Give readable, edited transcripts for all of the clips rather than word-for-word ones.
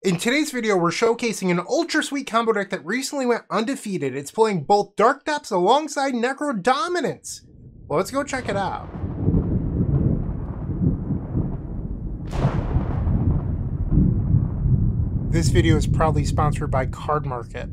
In today's video, we're showcasing an ultra sweet combo deck that recently went undefeated. It's playing both Dark Depths alongside Necrodominance. Well, let's go check it out. This video is proudly sponsored by Card Market.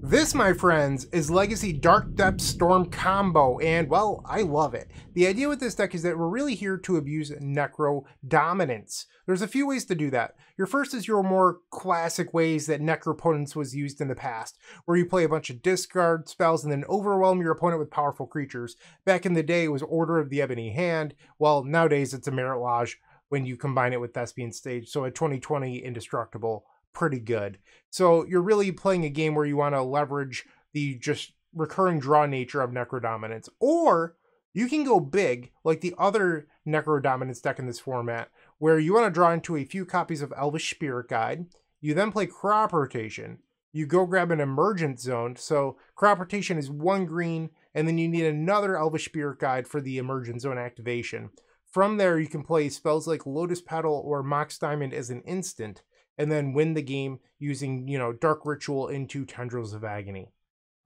This, my friends, is Legacy Dark Depths Storm combo, and well, I love it. The idea with this deck is that we're really here to abuse Necrodominance. There's a few ways to do that. Your first is your more classic ways that Necropotence was used in the past, where you play a bunch of discard spells and then overwhelm your opponent with powerful creatures. Back in the day, it was Order of the Ebony Hand. Well, nowadays it's a Marit Lage when you combine it with Thespian Stage, so a 2020 indestructible. Pretty good. So you're really playing a game where you want to leverage the just recurring draw nature of Necrodominance, or you can go big like the other Necrodominance deck in this format, where you want to draw into a few copies of Elvish Spirit Guide. You then play Crop Rotation. You go grab an Emergence Zone. So Crop Rotation is 1 green, and then you need another Elvish Spirit Guide for the Emergence Zone activation. From there, you can play spells like Lotus Petal or Mox Diamond as an instant, and then win the game using, Dark Ritual into Tendrils of Agony.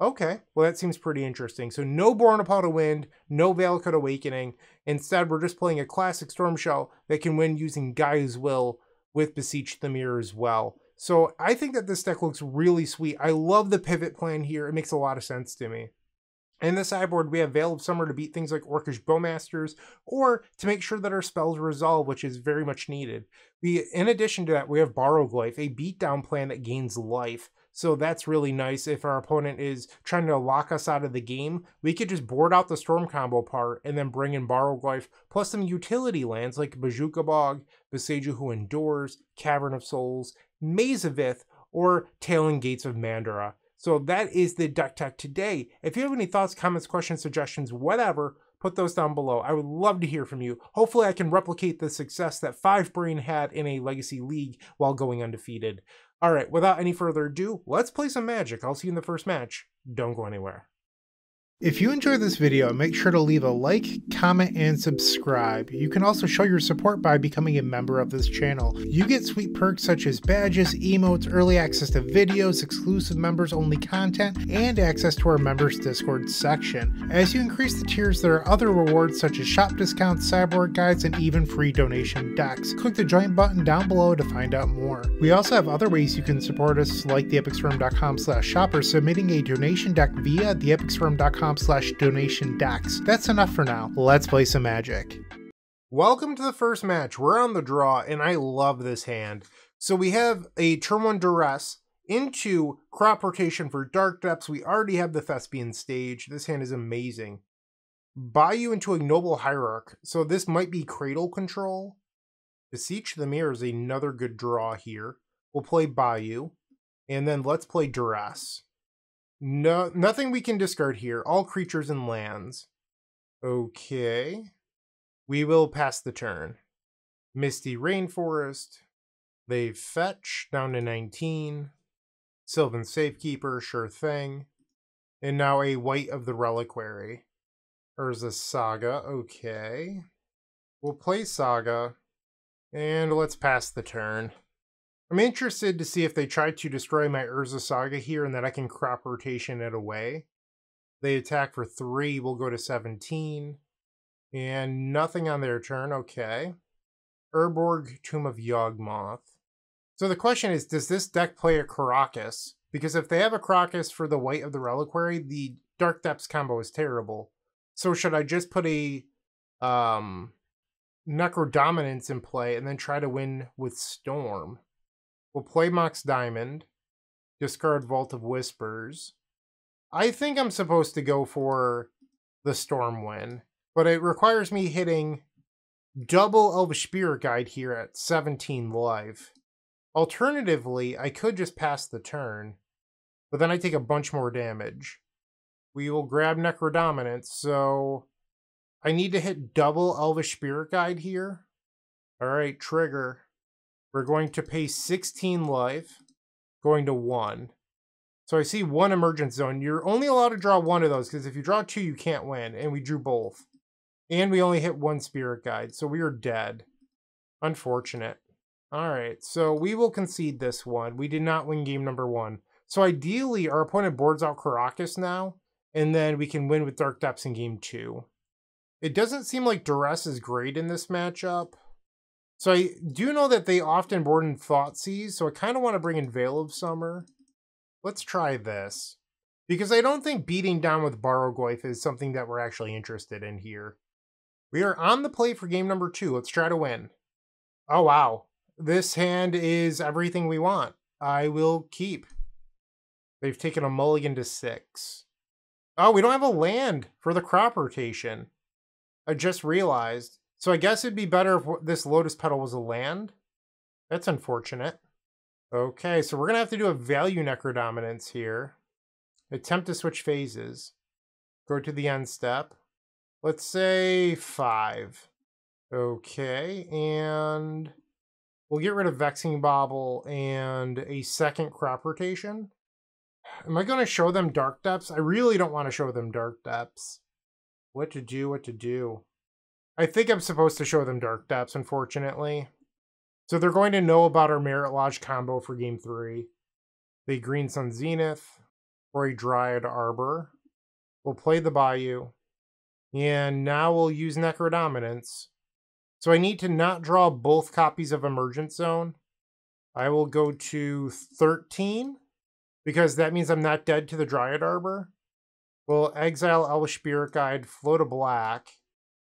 Okay, well that seems pretty interesting. So no Born Upon a Wind, no Valakut Awakening. Instead, we're just playing a classic Storm Shell that can win using Gaea's Will with Beseech the Mirror as well. So I think that this deck looks really sweet. I love the pivot plan here. It makes a lot of sense to me. In the sideboard, we have Veil of Summer to beat things like Orcish Bowmasters, or to make sure that our spells resolve, which is very much needed. In addition to that, we have Borrowglyph, a beatdown plan that gains life. So that's really nice. If our opponent is trying to lock us out of the game, we could just board out the Storm combo part and then bring in Borrowglyph, plus some utility lands like Bojuka Bog, Boseiju Who Endures, Cavern of Souls, Maze of Ith, or Tailing Gates of Mandara. So that is the deck tech today. If you have any thoughts, comments, questions, suggestions, whatever, put those down below. I would love to hear from you. Hopefully I can replicate the success that 5Brain had in a Legacy League while going undefeated. All right, without any further ado, let's play some Magic. I'll see you in the first match. Don't go anywhere. If you enjoyed this video, make sure to leave a like, comment, and subscribe. You can also show your support by becoming a member of this channel. You get sweet perks such as badges, emotes, early access to videos, exclusive members-only content, and access to our members Discord section. As you increase the tiers, there are other rewards such as shop discounts, sideboard guides, and even free donation decks. Click the join button down below to find out more. We also have other ways you can support us, like theepicstorm.com/shop or submitting a donation deck via theepicstorm.com/donation decks. That's enough for now. Let's play some Magic. Welcome to the first match. We're on the draw, and I love this hand. So we have a turn 1 Duress into Crop Rotation for Dark Depths. We already have the Thespian Stage. This hand is amazing. Bayou into Ignoble Hierarch. So this might be Cradle Control. Beseech the Mirror is another good draw here. We'll play Bayou, and then let's play Duress. No, nothing we can discard here. All creatures and lands. Okay. We will pass the turn. Misty Rainforest. They fetch down to 19. Sylvan Safekeeper, sure thing. And now a White of the Reliquary. Urza Saga, okay. We'll play Saga. And let's pass the turn. I'm interested to see if they try to destroy my Urza Saga here and then I can Crop Rotation it away. They attack for 3, we'll go to 17. And nothing on their turn, okay. Urborg, Tomb of Yawgmoth. So the question is, does this deck play a Karakas? Because if they have a Karakas for the White of the Reliquary, the Dark Depths combo is terrible. So should I just put a Necrodominance in play and then try to win with Storm? We'll play Mox Diamond, discard Vault of Whispers. I think I'm supposed to go for the Storm win, but it requires me hitting double Elvish Spirit Guide here at 17 life. Alternatively, I could just pass the turn, but then I take a bunch more damage. We will grab Necrodominance, so I need to hit double Elvish Spirit Guide here. Alright, trigger. We're going to pay 16 life, going to 1. So I see 1 Emergence Zone. You're only allowed to draw 1 of those, because if you draw 2, you can't win, and we drew both. And we only hit 1 Spirit Guide, so we are dead. Unfortunate. Alright, so we will concede this one. We did not win game number 1. So ideally, our opponent boards out Karakas now, and then we can win with Dark Depths in game 2. It doesn't seem like Duress is great in this matchup. So I do know that they often board in Thoughtseize, so I kind of want to bring in Veil of Summer. Let's try this. Because I don't think beating down with Barrowgoyf is something that we're actually interested in here. We are on the play for game number 2. Let's try to win. Oh, wow. This hand is everything we want. I will keep. They've taken a mulligan to 6. Oh, we don't have a land for the crop rotation. I just realized. So I guess it'd be better if this Lotus Petal was a land. That's unfortunate. Okay, so we're going to have to do a value Necrodominance here. Attempt to switch phases. Go to the end step. Let's say 5. Okay, and we'll get rid of Vexing Bauble and a second crop rotation. Am I going to show them Dark Depths? I really don't want to show them Dark Depths. What to do. I think I'm supposed to show them Dark Depths, unfortunately. So they're going to know about our Marit Lage combo for game 3. The Green Sun Zenith or a Dryad Arbor. We'll play the Bayou. And now we'll use Necrodominance. So I need to not draw both copies of Emergence Zone. I will go to 13, because that means I'm not dead to the Dryad Arbor. We'll exile Elvish Spirit Guide, float a black,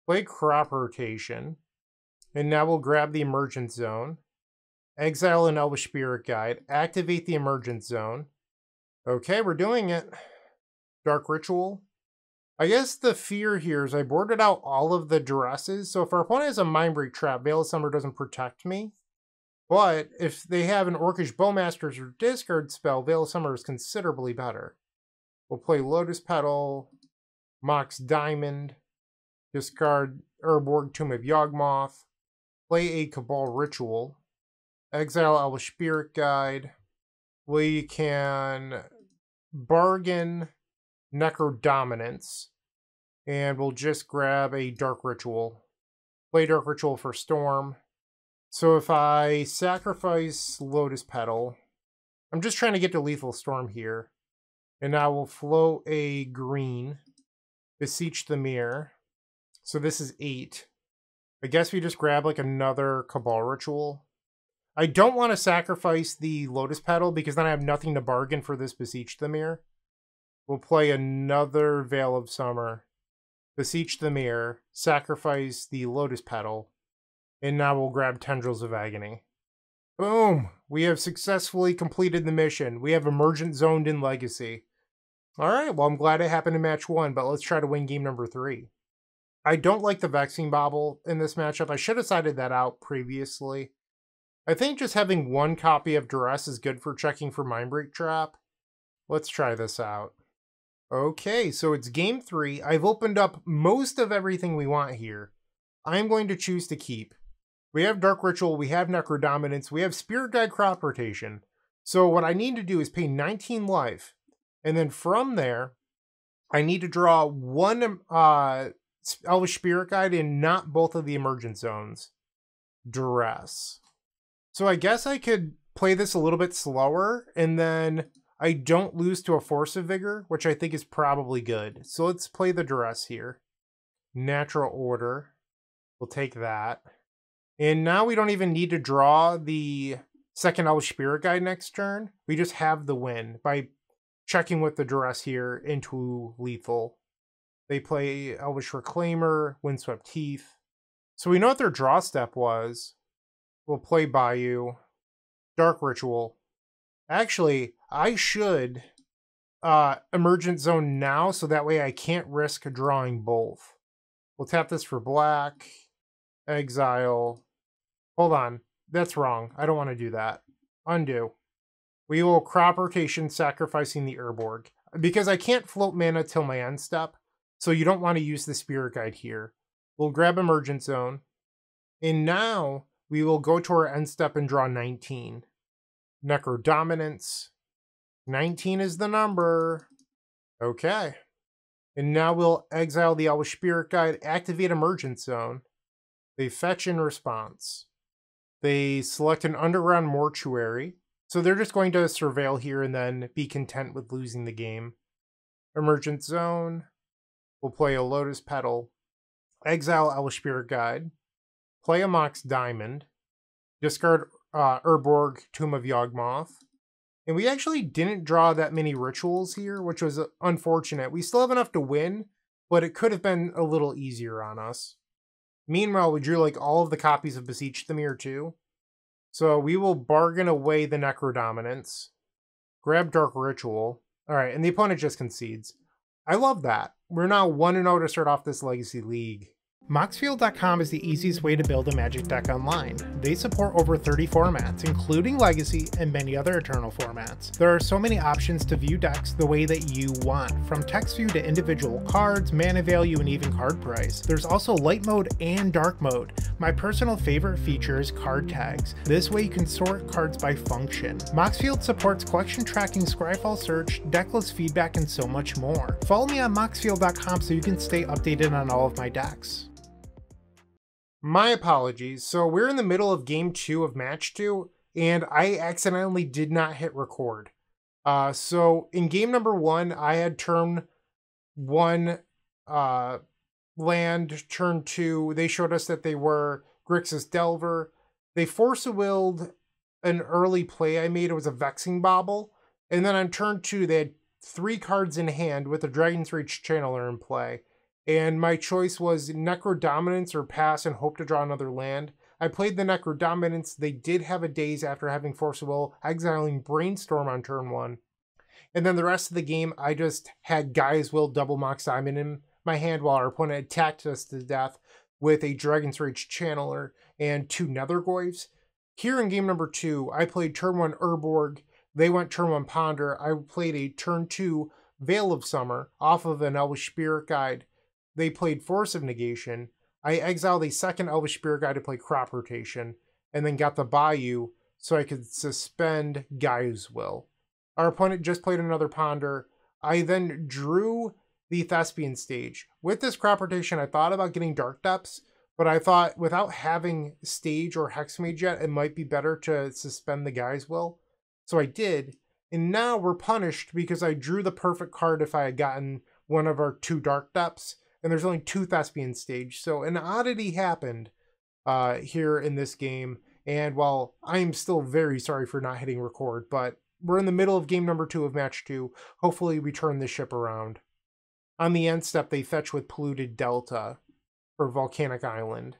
play Crop Rotation, and now we'll grab the Emergence Zone, exile an Elvish Spirit Guide, activate the Emergence Zone. Okay, we're doing it. Dark Ritual. I guess the fear here is I boarded out all of the Duresses, so if our opponent has a Mindbreak Trap, Veil of Summer doesn't protect me. But if they have an Orcish Bowmasters or discard spell, Veil of Summer is considerably better. We'll play Lotus Petal, Mox Diamond, discard Urborg Tomb of Yawgmoth, play a Cabal Ritual, exile Elvish Spirit Guide. We can bargain Necrodominance, and we'll just grab a Dark Ritual. Play Dark Ritual for Storm. So if I sacrifice Lotus Petal, I'm just trying to get to Lethal Storm here. And now we'll float a green, Beseech the Mirror. So this is 8. I guess we just grab like another Cabal Ritual. I don't want to sacrifice the Lotus Petal because then I have nothing to bargain for this Beseech the Mirror. We'll play another Veil of Summer, Beseech the Mirror, sacrifice the Lotus Petal, and now we'll grab Tendrils of Agony. Boom! We have successfully completed the mission. We have Emergence Zoned in Legacy. Alright, well I'm glad it happened in match 1, but let's try to win game number 3. I don't like the Vexing Bauble in this matchup. I should have sided that out previously. I think just having one copy of Duress is good for checking for Mindbreak Trap. Let's try this out. Okay, so it's game 3. I've opened up most of everything we want here. I'm going to choose to keep. We have Dark Ritual, we have Necrodominance, we have Spirit Guide Crop Rotation. So what I need to do is pay 19 life. And then from there, I need to draw one Elvish Spirit Guide and not both of the Emergence Zones. Duress. So I guess I could play this a little bit slower, and then I don't lose to a Force of Vigor, which I think is probably good. So let's play the Duress here. Natural Order. We'll take that. And now we don't even need to draw the second Elvish Spirit Guide next turn. We just have the win by checking with the Duress here into lethal. They play Elvish Reclaimer, Windswept Heath. So we know what their draw step was. We'll play Bayou. Dark Ritual. Actually, I should Emergence Zone now, so that way I can't risk drawing both. We'll tap this for black. Exile. Hold on. That's wrong. I don't want to do that. Undo. We will Crop Rotation, sacrificing the Urborg. Because I can't float mana till my end step, so you don't want to use the Spirit Guide here. We'll grab Emergence Zone. And now we will go to our end step and draw 19. Necrodominance. 19 is the number. Okay. And now we'll exile the Elvish Spirit Guide, activate Emergence Zone. They fetch in response. They select an underground mortuary. So they're just going to surveil here and then be content with losing the game. Emergence Zone. We'll play a Lotus Petal. Exile Elvish Spirit Guide. Play a Mox Diamond. Discard Urborg, Tomb of Yawgmoth. And we actually didn't draw that many rituals here, which was unfortunate. We still have enough to win, but it could have been a little easier on us. Meanwhile, we drew like all of the copies of Beseech the Mirror too. So we will bargain away the Necrodominance. Grab Dark Ritual. Alright, and the opponent just concedes. I love that. We're now 1-0 to start off this Legacy League. Moxfield.com is the easiest way to build a Magic deck online. They support over 30 formats, including Legacy and many other Eternal formats. There are so many options to view decks the way that you want, from text view to individual cards, mana value, and even card price. There's also light mode and dark mode. My personal favorite feature is card tags. This way you can sort cards by function. Moxfield supports collection tracking, Scryfall search, decklist feedback, and so much more. Follow me on Moxfield.com so you can stay updated on all of my decks. My apologies. So we're in the middle of game 2 of match 2, and I accidentally did not hit record. So in game number 1, I had turn 1 land, turn 2. They showed us that they were Grixis Delver. They force-willed an early play I made. It was a Vexing Bauble. And then on turn 2, they had 3 cards in hand with a Dragon's Reach Channeler in play. And my choice was Necrodominance or pass and hope to draw another land. I played the Necrodominance. They did have a daze after having Force of Will, exiling Brainstorm on turn 1. And then the rest of the game, I just had Gaea's Will double Mox Diamond in my hand while our opponent attacked us to death with a Dragon's Rage Channeler and 2 Nethergoyfs. Here in game number 2, I played turn 1 Urborg. They went turn 1 Ponder. I played a turn 2 Veil of Summer off of an Elvish Spirit Guide. They played Force of Negation. I exiled a second Elvish Spirit Guide to play Crop Rotation, and then got the Bayou so I could suspend Gaea's Will. Our opponent just played another Ponder. I then drew the Thespian Stage. With this Crop Rotation, I thought about getting Dark Depths, but I thought without having Stage or Hexmage yet, it might be better to suspend the Gaea's Will. So I did, and now we're punished because I drew the perfect card if I had gotten one of our 2 Dark Depths. And there's only 2 Thespian Stage, so an oddity happened here in this game. And while I'm still very sorry for not hitting record, but we're in the middle of game number 2 of match 2. Hopefully we turn this ship around. On the end step, they fetch with Polluted Delta for Volcanic Island.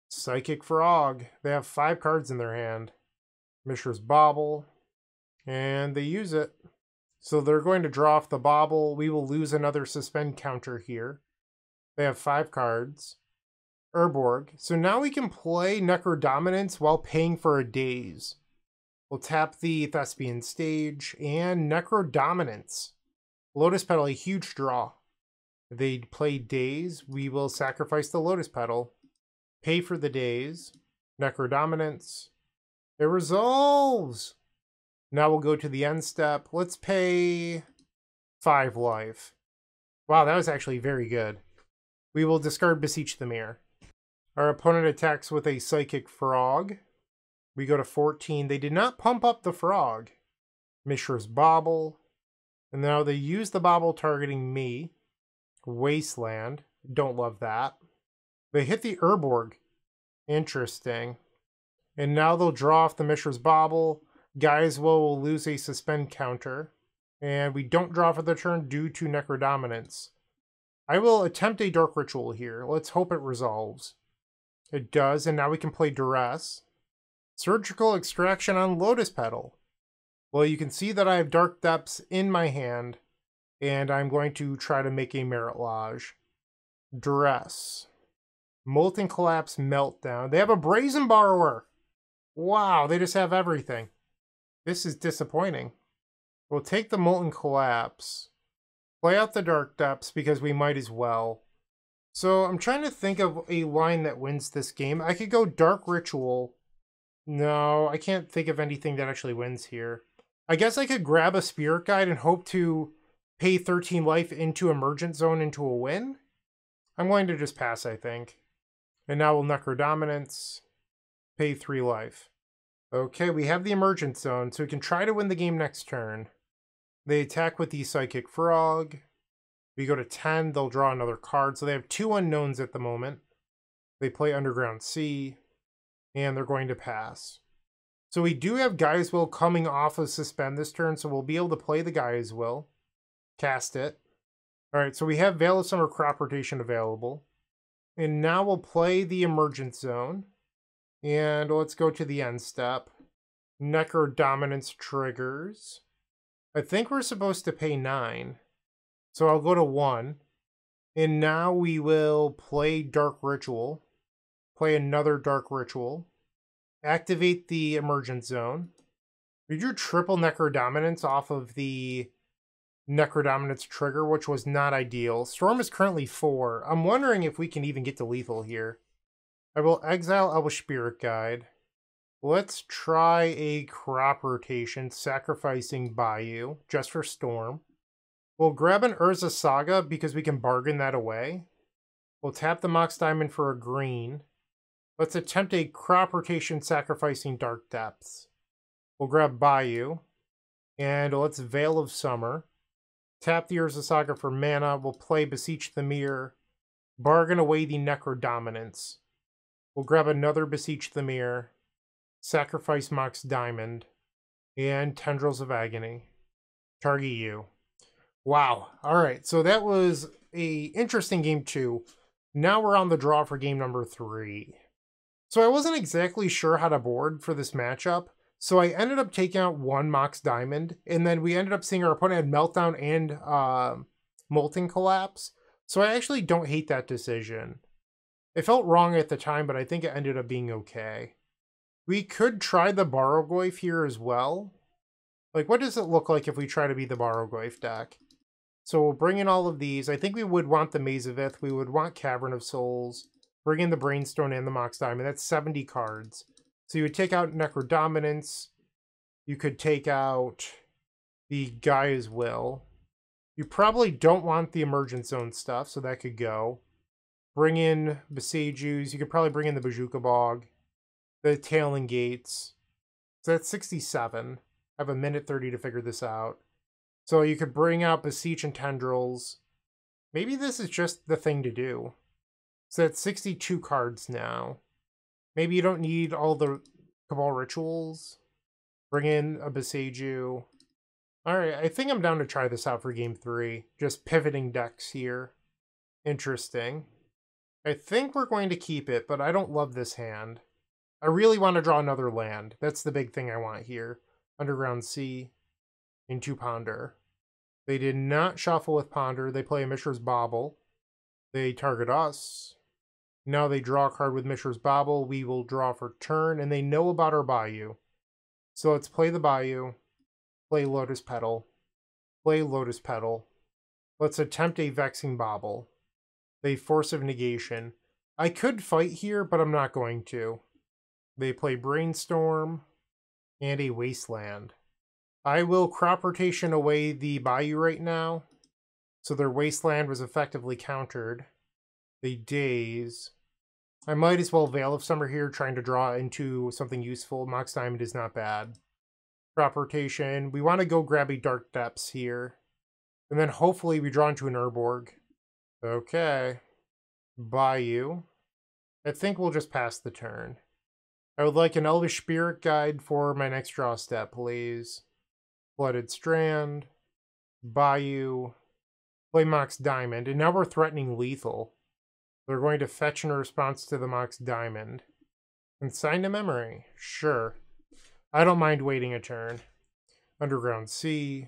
Psychic Frog. They have 5 cards in their hand. Mishra's Bauble. And they use it. So they're going to draw off the Bauble. We will lose another suspend counter here. They have 5 cards. Urborg. So now we can play Necrodominance while paying for a daze. We'll tap the Thespian Stage and Necrodominance. Lotus Petal, a huge draw. If they play daze, we will sacrifice the Lotus Petal. Pay for the daze. Necrodominance. It resolves! Now we'll go to the end step. Let's pay 5 life. Wow, that was actually very good. We will discard Beseech the Mirror. Our opponent attacks with a Psychic Frog. We go to 14. They did not pump up the Frog. Mishra's Bauble. And now they use the Bauble targeting me. Wasteland. Don't love that. They hit the Urborg. Interesting. And now they'll draw off the Mishra's Bauble. Gaea's will lose a suspend counter. And we don't draw for the turn due to Necrodominance. I will attempt a Dark Ritual here. Let's hope it resolves. It does, and now we can play Duress. Surgical Extraction on Lotus Petal. Well, you can see that I have Dark Depths in my hand, and I'm going to try to make a Marit Lage. Duress. Molten Collapse Meltdown. They have a Brazen Borrower! Wow, they just have everything. This is disappointing. We'll take the Molten Collapse. Play out the Dark Depths because we might as well. So I'm trying to think of a line that wins this game. I could go Dark Ritual. No, I can't think of anything that actually wins here. I guess I could grab a Spirit Guide and hope to pay 13 life into Emergence Zone into a win. I'm going to just pass, I think. And now we'll Necrodominance. Pay 3 life. Okay, we have the Emergence Zone, so we can try to win the game next turn. They attack with the Psychic Frog. We go to 10, they'll draw another card. So they have 2 unknowns at the moment. They play Underground Sea, and they're going to pass. So we do have Gaia's Will coming off of Suspend this turn, so we'll be able to play the Gaia's Will. Cast it. Alright, so we have Veil of Summer Crop Rotation available. And now we'll play the Emergence Zone. And let's go to the end step. Necrodominance triggers. I think we're supposed to pay 9. So I'll go to 1. And now we will play Dark Ritual. Play another Dark Ritual. Activate the Emergence Zone. We drew triple Necrodominance off of the Necrodominance trigger, which was not ideal. Storm is currently 4. I'm wondering if we can even get to lethal here. I will exile Elvish Spirit Guide. Let's try a crop rotation, sacrificing Bayou, just for Storm. We'll grab an Urza Saga because we can bargain that away. We'll tap the Mox Diamond for a green. Let's attempt a crop rotation, sacrificing Dark Depths. We'll grab Bayou. And let's Veil of Summer. Tap the Urza Saga for mana. We'll play Beseech the Mirror. Bargain away the Necrodominance. We'll grab another Beseech the Mirror. Sacrifice Mox Diamond. And Tendrils of Agony. Target you. Wow. Alright, so that was a interesting game 2. Now we're on the draw for game number 3. So I wasn't exactly sure how to board for this matchup, so I ended up taking out 1 Mox Diamond, and then we ended up seeing our opponent had Meltdown and Molten Collapse, so I actually don't hate that decision. It felt wrong at the time, but I think it ended up being okay. We could try the Barrogoyf here as well. Like, what does it look like if we try to be the Barrogoyf deck? So we'll bring in all of these. I think we would want the Maze of Ith. We would want Cavern of Souls. Bring in the Brainstone and the Mox Diamond. That's 70 cards. So you would take out Necrodominance. You could take out the Gaia's Will. You probably don't want the Emergence Zone stuff, so that could go. Bring in Besejus. You could probably bring in the Bajuka Bog. The Tailing Gates. So that's 67. I have a minute 30 to figure this out. So you could bring out Beseech and Tendrils. Maybe this is just the thing to do. So that's 62 cards now. Maybe you don't need all the Cabal Rituals. Bring in a Beseju. Alright, I think I'm down to try this out for game 3. Just pivoting decks here. Interesting. I think we're going to keep it, but I don't love this hand. I really want to draw another land. That's the big thing I want here. Underground Sea. Into Ponder. They did not shuffle with Ponder. They play a Mishra's Bauble. They target us. Now they draw a card with Mishra's Bauble. We will draw for turn, and they know about our Bayou. So let's play the Bayou. Play Lotus Petal. Play Lotus Petal. Let's attempt a Vexing Bauble. They Force of Negation. I could fight here, but I'm not going to. They play Brainstorm and a Wasteland. I will crop rotation away the Bayou right now. So their Wasteland was effectively countered. They Daze. I might as well Veil of Summer here, trying to draw into something useful. Mox Diamond is not bad. Crop rotation. We want to go grab a Dark Depths here. And then hopefully we draw into an Urborg. Okay. Bayou. I think we'll just pass the turn. I would like an Elvish Spirit Guide for my next draw step, please. Flooded Strand. Bayou. Play Mox Diamond. And now we're threatening lethal. They're going to fetch in response to the Mox Diamond. Consign to memory. Sure. I don't mind waiting a turn. Underground Sea.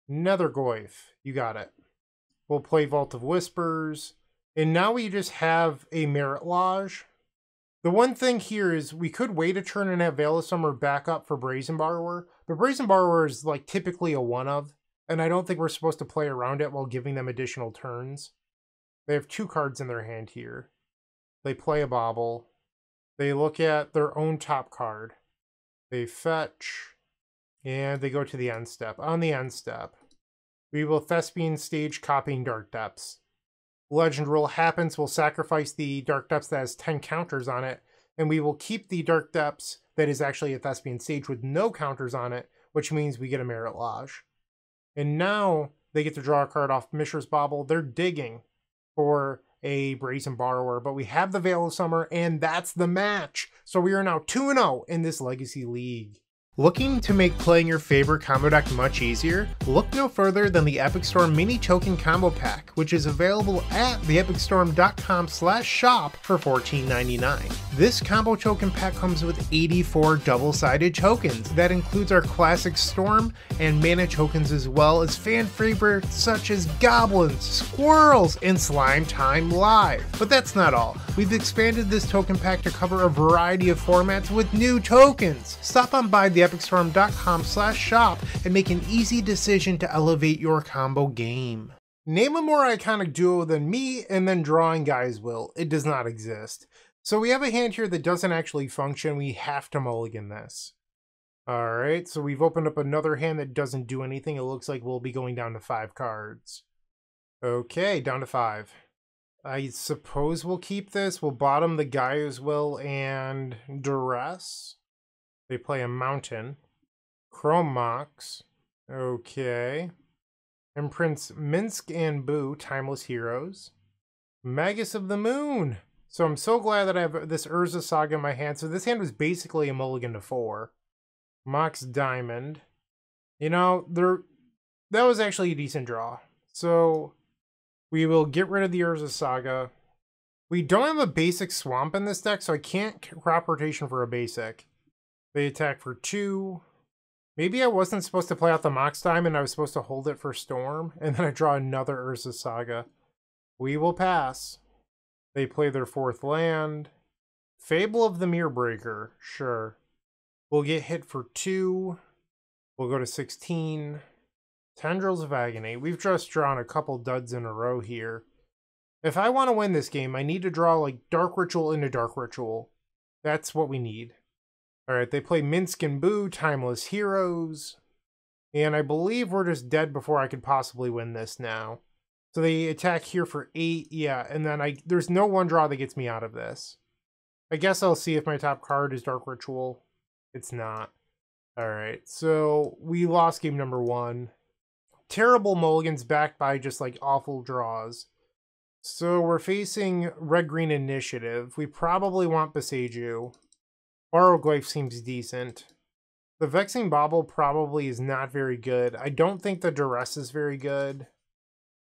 Nethergoyf. You got it. We'll play Vault of Whispers. And now we just have a Marit Lage. The one thing here is we could wait a turn and have Veil of Summer back up for Brazen Borrower. But Brazen Borrower is like typically a one-of. And I don't think we're supposed to play around it while giving them additional turns. They have 2 cards in their hand here. They play a Bauble. They look at their own top card. They fetch. And they go to the end step. On the end step, we will Thespian Stage copying Dark Depths. Legend Rule happens. We'll sacrifice the Dark Depths that has 10 counters on it. and we will keep the Dark Depths that is actually a Thespian Sage with no counters on it, which means we get a Marit Lage. And now they get to draw a card off Mishra's Bauble. They're digging for a Brazen Borrower, but we have the Veil of Summer, and that's the match. So we are now 2-0 in this Legacy League. Looking to make playing your favorite combo deck much easier? Look no further than the Epic Storm Mini Token Combo Pack, which is available at theepicstorm.com/shop for $14.99. This combo token pack comes with 84 double-sided tokens. That includes our classic Storm and mana tokens, as well as fan favorites such as Goblins, Squirrels, and Slime Time Live. But that's not all. We've expanded this token pack to cover a variety of formats with new tokens. Stop on by theepicstorm.com/shop and make an easy decision to elevate your combo game. Name a more iconic duo than me and then drawing Gaea's Will. It does not exist. So we have a hand here that doesn't actually function. We have to mulligan this. Alright, so we've opened up another hand that doesn't do anything. It looks like we'll be going down to 5 cards. Okay, down to 5. I suppose we'll keep this. We'll bottom the Gaea's Will and Duress. They play a Mountain. Chrome Mox. Okay. Imprints Minsk and Boo, Timeless Heroes. Magus of the Moon. So I'm so glad that I have this Urza Saga in my hand. So this hand was basically a mulligan to 4. Mox Diamond. You know, that was actually a decent draw. So we will get rid of the Urza Saga. We don't have a basic Swamp in this deck, so I can't crop rotation for a basic. They attack for 2. Maybe I wasn't supposed to play out the Mox Diamond. I was supposed to hold it for Storm. And then I draw another Urza Saga. We will pass. They play their 4th land. Fable of the Mirror Breaker. Sure. We'll get hit for 2. We'll go to 16. Tendrils of Agony. We've just drawn a couple duds in a row here. If I want to win this game, I need to draw like Dark Ritual into Dark Ritual. That's what we need. Alright, they play Minsk and Boo, Timeless Heroes. And I believe we're just dead before I could possibly win this now. So they attack here for 8, yeah, and then there's no one draw that gets me out of this. I guess I'll see if my top card is Dark Ritual. It's not. Alright, so we lost game number 1. Terrible mulligans backed by just like awful draws. So we're facing Red-Green Initiative. We probably want Beseiju. Borrowglyph seems decent. The Vexing Bauble probably is not very good. I don't think the Duress is very good.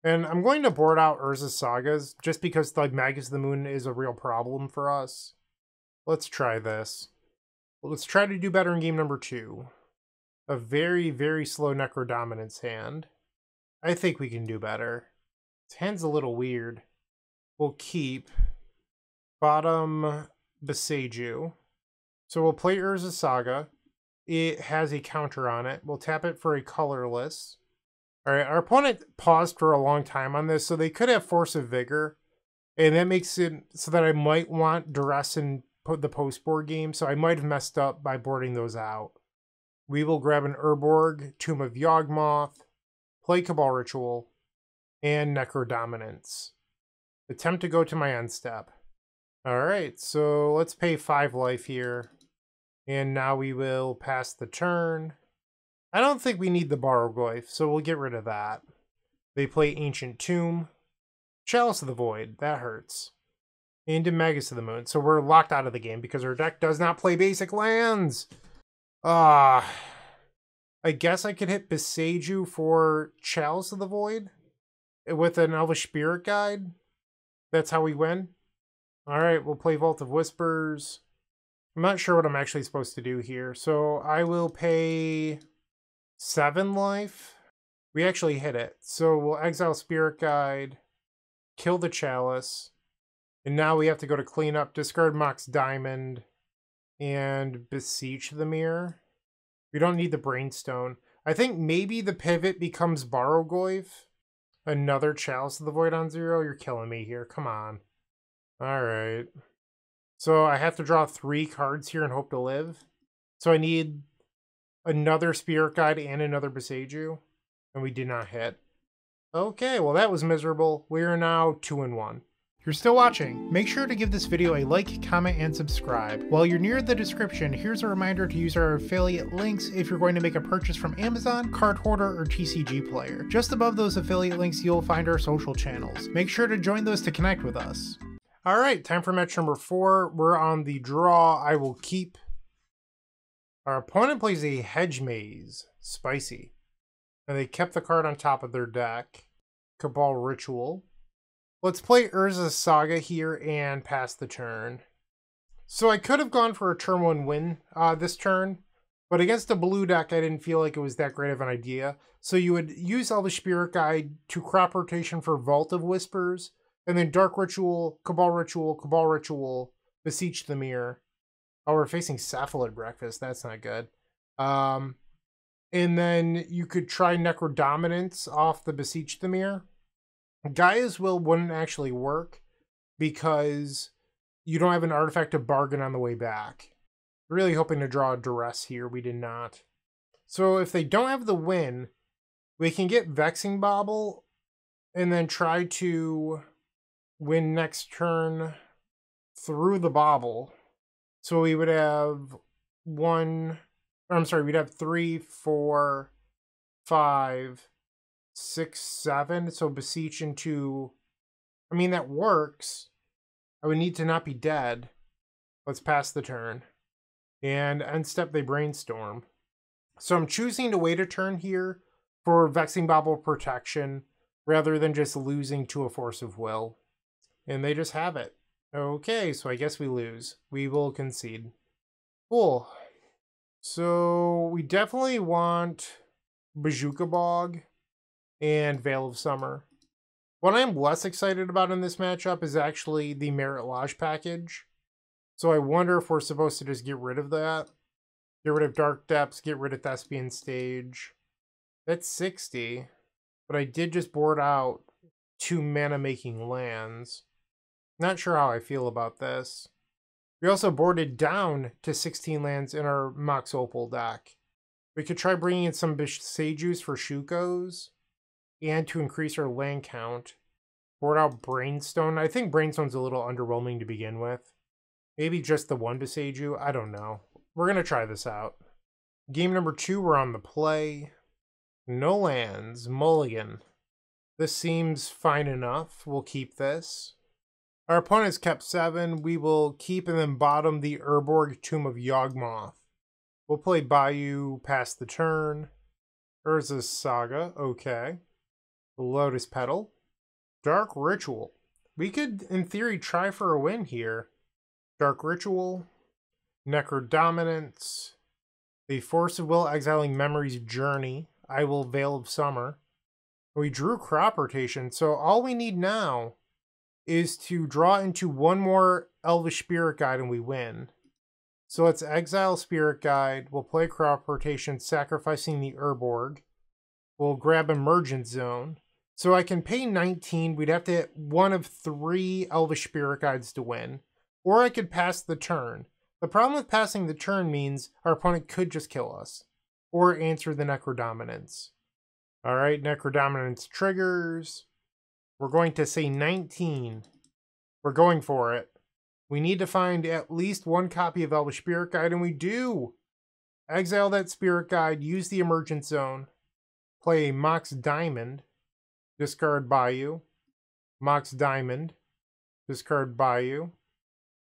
And I'm going to board out Urza Sagas just because like Magus of the Moon is a real problem for us. Let's try this. Let's try to do better in game number 2. A very, very slow Necrodominance hand. I think we can do better. This hand's a little weird. We'll keep bottom Beseiju. So we'll play Urza Saga. It has a counter on it. We'll tap it for a colorless. Alright, our opponent paused for a long time on this, so they could have Force of Vigor. And that makes it so that I might want Duress in the post-board game, so I might have messed up by boarding those out. We will grab an Urborg, Tomb of Yawgmoth, play Cabal Ritual, and Necrodominance. Attempt to go to my end step. Alright, so let's pay 5 life here. And now we will pass the turn. I don't think we need the Borrowglyph, so we'll get rid of that. They play Ancient Tomb. Chalice of the Void, that hurts. And Magus of the Moon, so we're locked out of the game because our deck does not play basic lands. I guess I could hit Beseiju for Chalice of the Void with an Elvish Spirit Guide. That's how we win. Alright, we'll play Vault of Whispers. I'm not sure what I'm actually supposed to do here. So I will pay 7 life. We actually hit it. So we'll exile Spirit Guide, kill the Chalice, and now we have to go to cleanup, discard Mox Diamond, and Beseech the Mirror. We don't need the Brainstone. I think maybe the pivot becomes Borrowglyph. Another Chalice of the Void on 0? You're killing me here. Come on. Alright. So I have to draw 3 cards here and hope to live. So I need another Spirit Guide and another Beseiju. And we did not hit. Okay, well that was miserable. We are now 2-1. If you're still watching, make sure to give this video a like, comment, and subscribe. While you're near the description, here's a reminder to use our affiliate links if you're going to make a purchase from Amazon, Card Hoarder, or TCG Player. Just above those affiliate links, you'll find our social channels. Make sure to join those to connect with us. Alright, time for match number 4. We're on the draw. I will keep. Our opponent plays a Hedge Maze. Spicy. And they kept the card on top of their deck. Cabal Ritual. Let's play Urza's Saga here and pass the turn. So I could have gone for a turn 1 win this turn, but against a blue deck I didn't feel like it was that great of an idea. So you would use Elvish Spirit Guide to crop rotation for Vault of Whispers, and then Dark Ritual, Cabal Ritual, Beseech the Mirror. Oh, we're facing Cephalid Breakfast. That's not good. And then you could try Necrodominance off the Beseech the Mirror. Gaea's Will wouldn't actually work because you don't have an artifact to bargain on the way back. Really hoping to draw a Duress here. We did not. So if they don't have the win, we can get Vexing Bauble and then try to win next turn through the Bauble. So we would have we'd have 3, 4, 5, 6, 7. So Beseech into, I mean, that works. I would need to not be dead. Let's pass the turn. And end step, they Brainstorm. So I'm choosing to wait a turn here for Vexing Bauble protection rather than just losing to a Force of Will. And they just have it. Okay, so I guess we lose. We will concede. Cool. So we definitely want Bojuka Bog and Veil of Summer. What I'm less excited about in this matchup is actually the Marit Lage package. So I wonder if we're supposed to just get rid of that. Get rid of Dark Depths, get rid of Thespian Stage. That's 60. But I did just board out 2 mana-making lands. Not sure how I feel about this. We also boarded down to 16 lands in our Mox Opal deck. We could try bringing in some Beseijus for Shukos and to increase our land count. Board out Brainstone. I think Brainstone's a little underwhelming to begin with. Maybe just the 1 Beseiju. I don't know. We're going to try this out. Game number 2, we're on the play. No lands. Mulligan. This seems fine enough. We'll keep this. Our opponent's kept 7. We will keep and then bottom the Urborg Tomb of Yawgmoth. We'll play Bayou, pass the turn. Urza's Saga, okay. Lotus Petal. Dark Ritual. We could, in theory, try for a win here. Dark Ritual. Necrodominance. The Force of Will exiling Memory's Journey. I will Veil of Summer. We drew Crop Rotation, so all we need now is to draw into 1 more Elvish Spirit Guide and we win. So let's exile Spirit Guide. We'll play Crop Rotation, sacrificing the Urborg. We'll grab Emergence Zone. So I can pay 19. We'd have to hit 1 of 3 Elvish Spirit Guides to win. Or I could pass the turn. The problem with passing the turn means our opponent could just kill us. Or answer the Necrodominance. Alright, Necrodominance triggers. We're going to say 19. We're going for it. We need to find at least 1 copy of Elvish Spirit Guide, and we do! Exile that Spirit Guide, use the Emergence Zone. Play a Mox Diamond. Discard Bayou. Mox Diamond. Discard Bayou.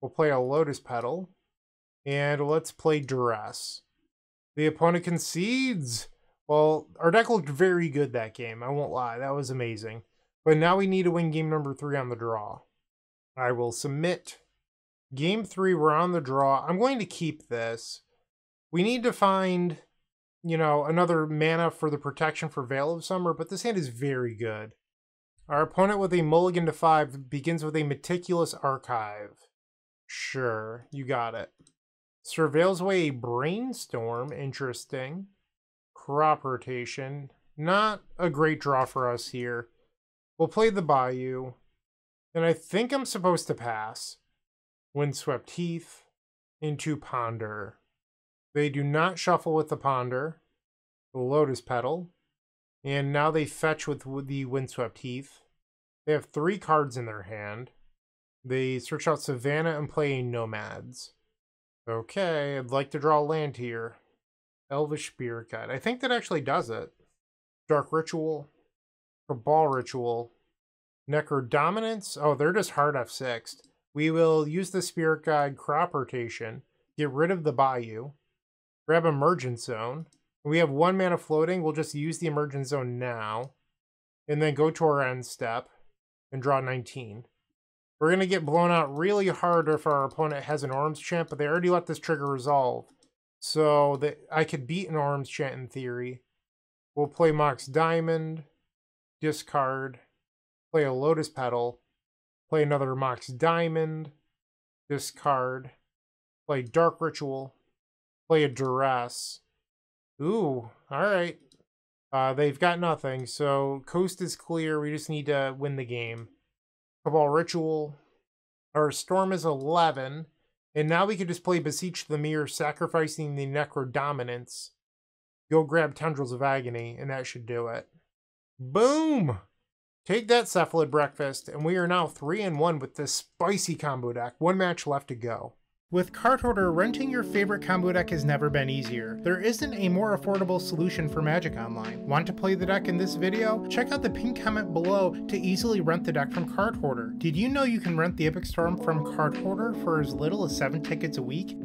We'll play a Lotus Petal. And let's play Duress. The opponent concedes! Well, our deck looked very good that game, I won't lie. That was amazing. But now we need to win game number 3 on the draw. I will submit. Game 3, we're on the draw. I'm going to keep this. We need to find, you know, another mana for the protection for Veil of Summer, but this hand is very good. Our opponent with a mulligan to 5 begins with a Meticulous Archive. Sure, you got it. Surveils away a Brainstorm, interesting. Crop Rotation, not a great draw for us here. We'll play the Bayou. And I think I'm supposed to pass. Windswept Heath into Ponder. They do not shuffle with the Ponder. The Lotus Petal. And now they fetch with the Windswept Heath. They have 3 cards in their hand. They search out Savannah and play Nomads. Okay, I'd like to draw a land here. Elvish Spirit Guide. I think that actually does it. Dark Ritual. Cabal Ritual. Necrodominance. Oh, they're just hard F6'd. We will use the Spirit Guide crop rotation. Get rid of the Bayou. Grab Emergence Zone. We have 1 mana floating. We'll just use the Emergence Zone now. And then go to our end step. And draw 19. We're going to get blown out really hard if our opponent has an Orm's Chant, but they already let this trigger resolve. So that I could beat an Orm's Chant in theory. We'll play Mox Diamond, discard, play a Lotus Petal, play another Mox Diamond, discard, play Dark Ritual, play a Duress. Ooh, alright. They've got nothing, so coast is clear. We just need to win the game. Cabal Ritual. Our Storm is 11. And now we can just play Beseech the Mirror, sacrificing the Necrodominance. Go grab Tendrils of Agony, and that should do it. Boom! Take that, Cephalid breakfast, and we are now 3-1 with this spicy combo deck. 1 match left to go. With Card Hoarder, renting your favorite combo deck has never been easier. There isn't a more affordable solution for Magic Online. Want to play the deck in this video? Check out the pinned comment below to easily rent the deck from Card Hoarder. Did you know you can rent the Epic Storm from Card Hoarder for as little as 7 tickets a week?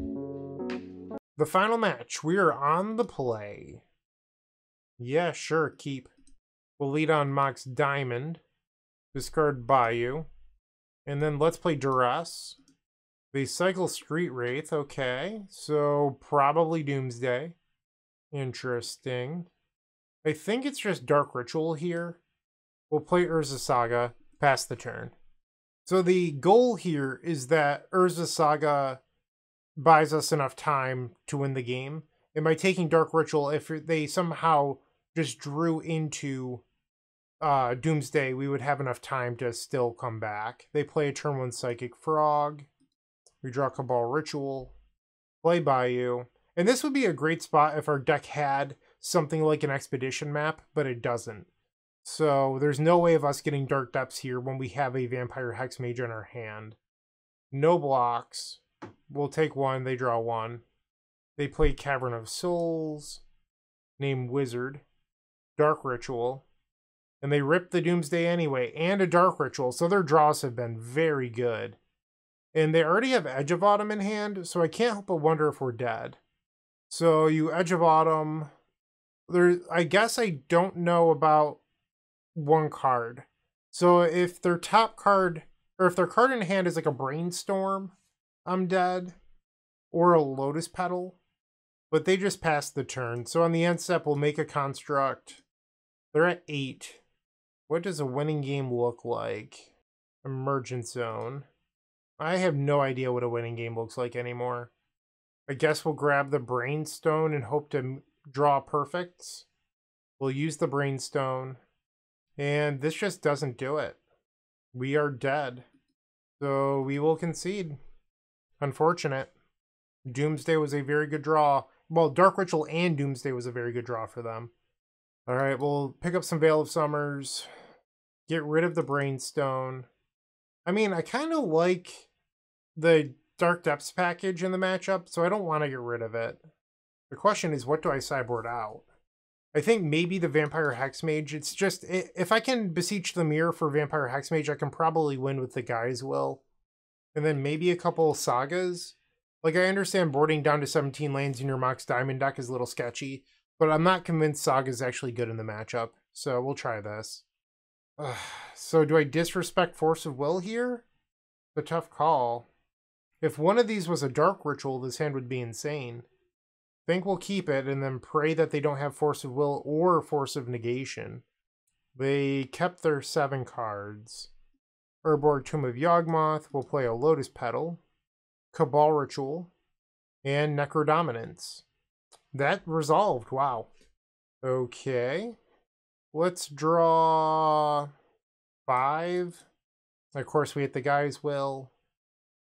The final match, we are on the play. Yeah, sure, keep. We'll lead on Mox Diamond, discard Bayou, and then let's play Duress. They cycle Street Wraith, okay, so probably Doomsday. Interesting. I think it's just Dark Ritual here. We'll play Urza Saga, pass the turn. So the goal here is that Urza Saga buys us enough time to win the game. And by taking Dark Ritual, if they somehow just drew into Doomsday, we would have enough time to still come back. They play a turn 1 Psychic Frog. We draw Cabal Ritual, play Bayou. And this would be a great spot if our deck had something like an Expedition map, but it doesn't. So there's no way of us getting Dark Depths here when we have a Vampire Hexmage in our hand. No blocks. We'll take 1, they draw 1. They play Cavern of Souls, name Wizard, Dark Ritual, and they rip the Doomsday anyway, and a Dark Ritual, so their draws have been very good. And they already have Edge of Autumn in hand, so I can't help but wonder if we're dead. So you Edge of Autumn. I guess I don't know about 1 card. So if their top card, or if their card in hand is like a Brainstorm, I'm dead. Or a Lotus Petal. But they just passed the turn. So on the end step, we'll make a construct. They're at 8. What does a winning game look like? Emergence Zone. I have no idea what a winning game looks like anymore. I guess we'll grab the Brainstone and hope to draw perfects. We'll use the Brainstone. And this just doesn't do it. We are dead. So we will concede. Unfortunate. Doomsday was a very good draw. Well, Dark Ritual and Doomsday was a very good draw for them. Alright, we'll pick up some Veil of Summers. Get rid of the Brainstone. I mean, I kind of like the Dark Depths package in the matchup, so I don't want to get rid of it. The question is, what do I sideboard out? I think maybe the Vampire Hexmage. It's just, if I can Beseech the Mirror for Vampire Hexmage, I can probably win with the Gaea's Will. And then maybe a couple Sagas. Like, I understand boarding down to 17 lands in your Mox Diamond deck is a little sketchy, but I'm not convinced Saga is actually good in the matchup, so we'll try this. So do I disrespect Force of Will here? A tough call. If one of these was a Dark Ritual, this hand would be insane. Think we'll keep it and then pray that they don't have Force of Will or Force of Negation. They kept their 7 cards. Urborg Tomb of Yawgmoth. We'll play a Lotus Petal, Cabal Ritual, and Necrodominance. That resolved. Wow. Okay. Let's draw 5. Of course, we hit the Gaea's Will.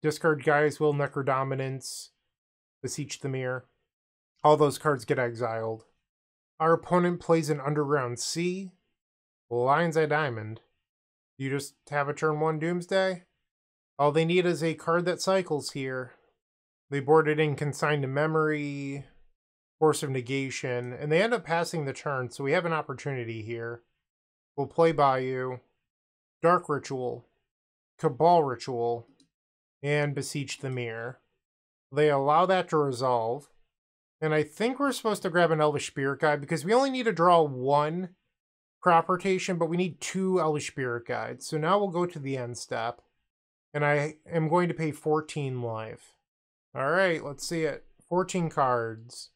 Discard Gaea's Will, Necrodominance, Beseech the Mirror. All those cards get exiled. Our opponent plays an Underground Sea. Lion's Eye Diamond. You just have a turn 1 Doomsday? All they need is a card that cycles here. They boarded in Consigned to Memory, Force of Negation, and they end up passing the turn, so we have an opportunity here. We'll play Bayou, Dark Ritual, Cabal Ritual, and Beseech the Mirror. They allow that to resolve, and I think we're supposed to grab an Elvish Spirit Guide because we only need to draw one crop rotation, but we need 2 Elvish Spirit Guides. So now we'll go to the end step, and I am going to pay 14 life. All right, let's see it. 14 cards,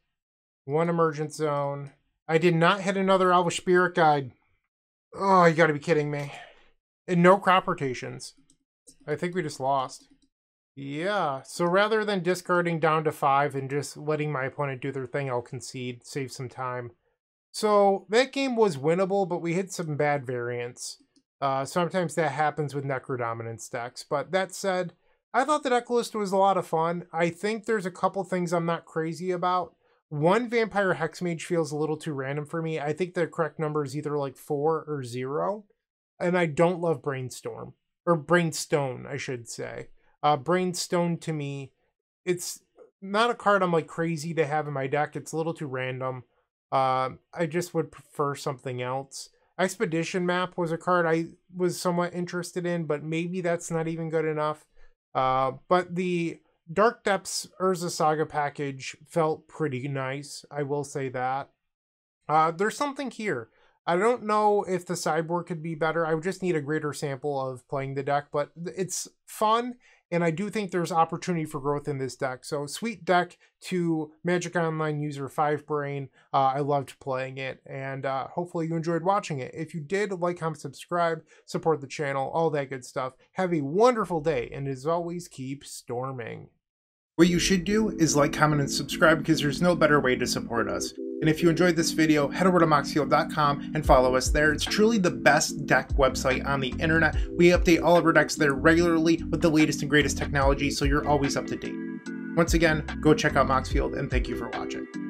1 Emergence Zone. I did not hit another Elvish Spirit Guide. Oh, you gotta be kidding me. And no crop rotations. I think we just lost. Yeah, so rather than discarding down to 5 and just letting my opponent do their thing, I'll concede, save some time. So that game was winnable, but we hit some bad variants. Sometimes that happens with Necrodominance decks. But that said, I thought the deck list was a lot of fun. I think there's a couple things I'm not crazy about. 1 Vampire Hexmage feels a little too random for me. I think the correct number is either like 4 or 0. And I don't love Brainstorm. Or Brainstone, I should say. Brainstone to me, it's not a card I'm like crazy to have in my deck. It's a little too random. I just would prefer something else. Expedition Map was a card I was somewhat interested in, but maybe that's not even good enough. But the Dark Depths Urza Saga package felt pretty nice. I will say that. There's something here. I don't know if the sideboard could be better. I would just need a greater sample of playing the deck, but it's fun, and I do think there's opportunity for growth in this deck. So sweet deck to Magic Online user 5Brain. I loved playing it, and hopefully you enjoyed watching it. If you did, like, comment, subscribe, support the channel, all that good stuff. Have a wonderful day, and as always, keep storming. What you should do is like, comment, and subscribe because there's no better way to support us. And if you enjoyed this video, head over to moxfield.com and follow us there. It's truly the best deck website on the internet. We update all of our decks there regularly with the latest and greatest technology, so you're always up to date. Once again, go check out Moxfield, and thank you for watching.